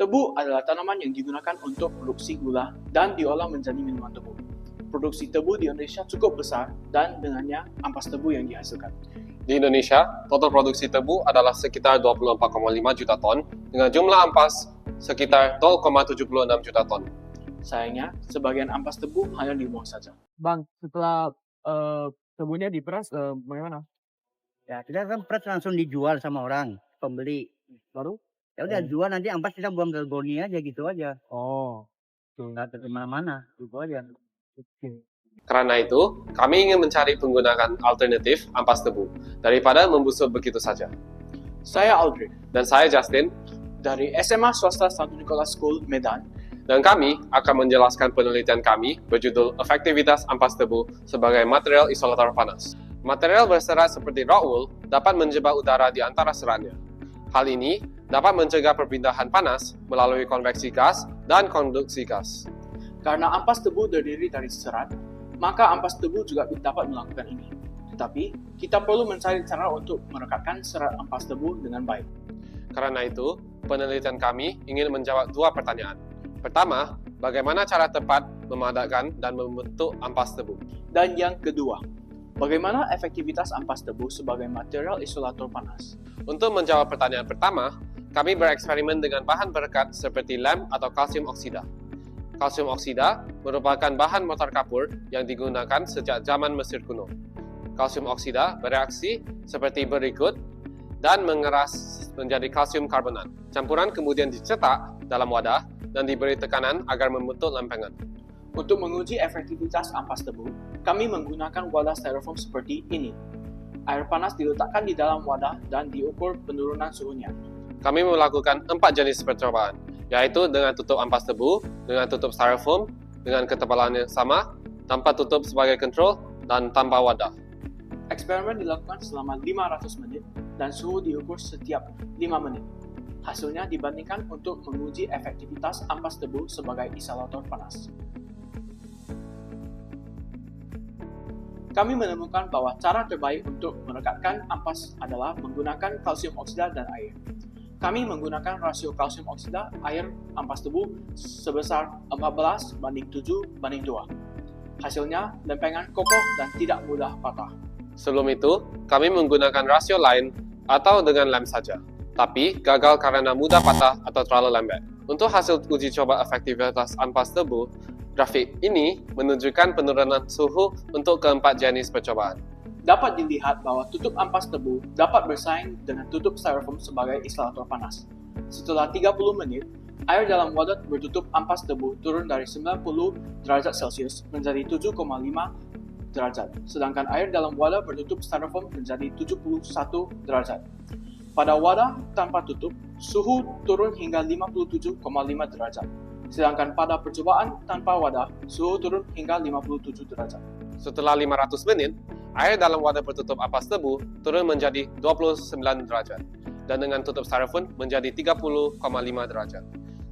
Tebu adalah tanaman yang digunakan untuk produksi gula dan diolah menjadi minuman tebu. Produksi tebu di Indonesia cukup besar dan dengannya ampas tebu yang dihasilkan. Di Indonesia, total produksi tebu adalah sekitar 24,5 juta ton dengan jumlah ampas sekitar 0,76 juta ton. Sayangnya, sebagian ampas tebu hanya dibuang saja. Bang, setelah tebunya diperas, bagaimana? Ya, kita kan peras langsung dijual sama orang, pembeli. Baru? Ya udah jual, nanti ampas kita buang ke goni aja gitu aja. Oh, Nggak ke mana-mana, gitu aja. oke. Karena itu, kami ingin mencari penggunaan alternatif ampas tebu daripada membusuk begitu saja. Saya Audrey Dan saya Justin, dari SMA Swasta Santo Nicholas School, Medan. dan kami akan menjelaskan penelitian kami berjudul Efektivitas Ampas Tebu sebagai Material Isolator Panas. Material berserat seperti rock wool dapat menjebak udara di antara seratnya. Hal ini dapat mencegah perpindahan panas melalui konveksi gas dan konduksi gas. Karena ampas tebu terdiri dari serat, maka ampas tebu juga dapat melakukan ini. Tetapi, kita perlu mencari cara untuk merekatkan serat ampas tebu dengan baik. Karena itu, penelitian kami ingin menjawab dua pertanyaan. Pertama, bagaimana cara tepat memadatkan dan membentuk ampas tebu? Dan yang kedua, bagaimana efektivitas ampas tebu sebagai material isolator panas? Untuk menjawab pertanyaan pertama, kami bereksperimen dengan bahan perekat seperti lem atau kalsium oksida. Kalsium oksida merupakan bahan mortar kapur yang digunakan sejak zaman Mesir kuno. Kalsium oksida bereaksi seperti berikut dan mengeras menjadi kalsium karbonat. Campuran kemudian dicetak dalam wadah dan diberi tekanan agar membentuk lempengan. Untuk menguji efektivitas ampas tebu, kami menggunakan wadah styrofoam seperti ini. Air panas diletakkan di dalam wadah dan diukur penurunan suhunya. Kami melakukan 4 jenis percobaan, yaitu dengan tutup ampas tebu, dengan tutup styrofoam, dengan ketebalan yang sama, tanpa tutup sebagai kontrol, dan tanpa wadah. Eksperimen dilakukan selama 500 menit dan suhu diukur setiap 5 menit. Hasilnya dibandingkan untuk menguji efektivitas ampas tebu sebagai isolator panas. Kami menemukan bahwa cara terbaik untuk merekatkan ampas adalah menggunakan kalsium oksida dan air. Kami menggunakan rasio kalsium oksida air ampas tebu sebesar 14:7:2. Hasilnya lempengan kokoh dan tidak mudah patah. Sebelum itu, kami menggunakan rasio lain atau dengan lem saja, tapi gagal karena mudah patah atau terlalu lembek. Untuk hasil uji coba efektivitas ampas tebu, grafik ini menunjukkan penurunan suhu untuk keempat jenis percobaan. Dapat dilihat bahwa tutup ampas tebu dapat bersaing dengan tutup styrofoam sebagai isolator panas. Setelah 30 menit, air dalam wadah bertutup ampas tebu turun dari 90 derajat Celcius menjadi 7,5 derajat, sedangkan air dalam wadah bertutup styrofoam menjadi 71 derajat. Pada wadah tanpa tutup, suhu turun hingga 57,5 derajat, sedangkan pada percobaan tanpa wadah, suhu turun hingga 57 derajat. Setelah 500 menit, air dalam wadah bertutup ampas tebu turun menjadi 29 derajat, dan dengan tutup styrofoam menjadi 30,5 derajat.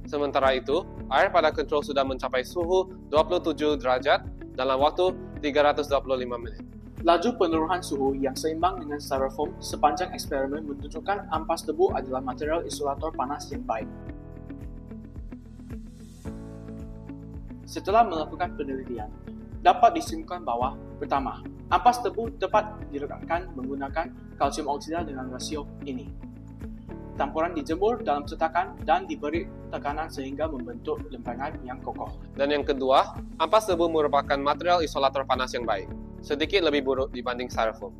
Sementara itu, air pada kontrol sudah mencapai suhu 27 derajat dalam waktu 325 menit. Laju penurunan suhu yang seimbang dengan styrofoam sepanjang eksperimen menunjukkan ampas tebu adalah material isolator panas yang baik. Setelah melakukan penelitian, dapat disimpulkan bahwa pertama, ampas tebu dapat direkatkan menggunakan kalsium oksida dengan rasio ini. Campuran dijemur dalam cetakan dan diberi tekanan sehingga membentuk lempengan yang kokoh. Dan yang kedua, ampas tebu merupakan material isolator panas yang baik, sedikit lebih buruk dibanding styrofoam.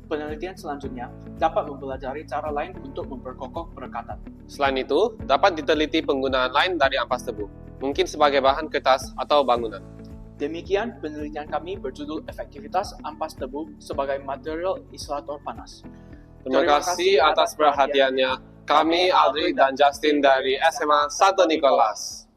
Penelitian selanjutnya dapat mempelajari cara lain untuk memperkokoh perekatan. Selain itu, dapat diteliti penggunaan lain dari ampas tebu, mungkin sebagai bahan kertas atau bangunan. Demikian penelitian kami berjudul Efektivitas Ampas Tebu sebagai Material Isolator Panas. Terima kasih atas perhatiannya. Kami Audrey dan Justin dari SMA Santo Nicholas.